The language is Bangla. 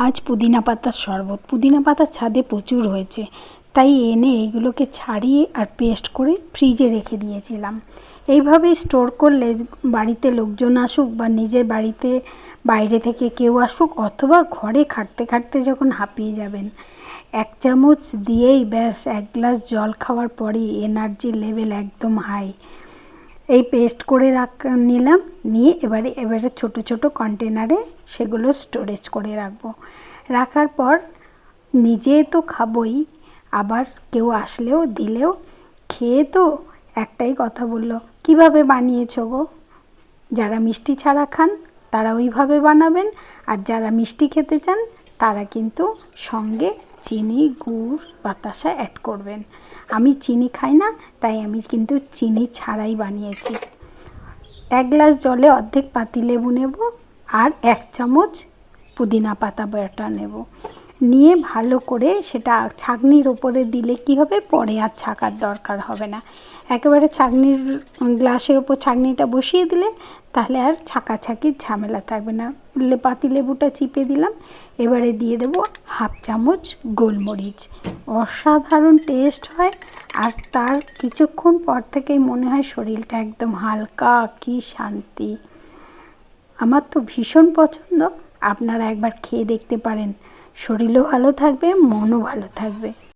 আজ পুদিনা পাতার শরবত। পুদিনা পাতা ছাদে প্রচুর হয়েছে, তাই এনে এইগুলোকে ছাড়িয়ে আর পেস্ট করে ফ্রিজে রেখে দিয়েছিলাম। এইভাবে স্টোর করলে বাড়িতে লোকজন আসুক বা নিজের বাড়িতে বাইরে থেকে কেউ আসুক, অথবা ঘরে খাটতে খাটতে যখন হাঁপিয়ে যাবেন, 1 চামচ দিয়েই ব্যাস 1 গ্লাস জল খাওয়ার পরেই এনার্জি লেভেল একদম হাই। এই পেস্ট করে নিলাম, নিয়ে এবারে ছোট ছোট কন্টেনারে সেগুলো স্টোরেজ করে রাখবো। রাখার পর নিজে তো খাবোই, আবার কেউ আসলেও দিলেও খেয়ে তো একটাই কথা বললো, কিভাবে বানিয়েছো গো? যারা মিষ্টি ছাড়া খান তারা ওইভাবে বানাবেন, আর যারা মিষ্টি খেতে চান তারা কিন্তু সঙ্গে চিনি, গুড়, বাতাসা অ্যাড করবেন। আমি চিনি খাই না, তাই আমি কিন্তু চিনি ছাড়াই বানিয়েছি। 1 গ্লাস জলে অর্ধেক পাতিলেবু নেব আর 1 চামচ পুদিনা পাতা বাটা নেব। নিয়ে ভালো করে সেটা ছাঁকনির ওপরে দিলে কি হবে, পরে আর ছাকার দরকার হবে না। একেবারে ছাঁকনির গ্লাসের ওপর ছাঁকনিটা বসিয়ে দিলে তাহলে আর ছাকাছাকির ঝামেলা থাকবে না। পাতিলেবুটা চিপে দিলাম, এবারে দিয়ে দেবো 1/2 চামচ গোলমরিচ। অসাধারণ টেস্ট হয়, আর তার কিছুক্ষণ পর থেকেই মনে হয় শরীরটা একদম হালকা, কি শান্তি। আমার তো ভীষণ পছন্দ, আপনারা একবার খেয়ে দেখতে পারেন। শরীরও ভালো থাকবে, মনও ভালো থাকবে।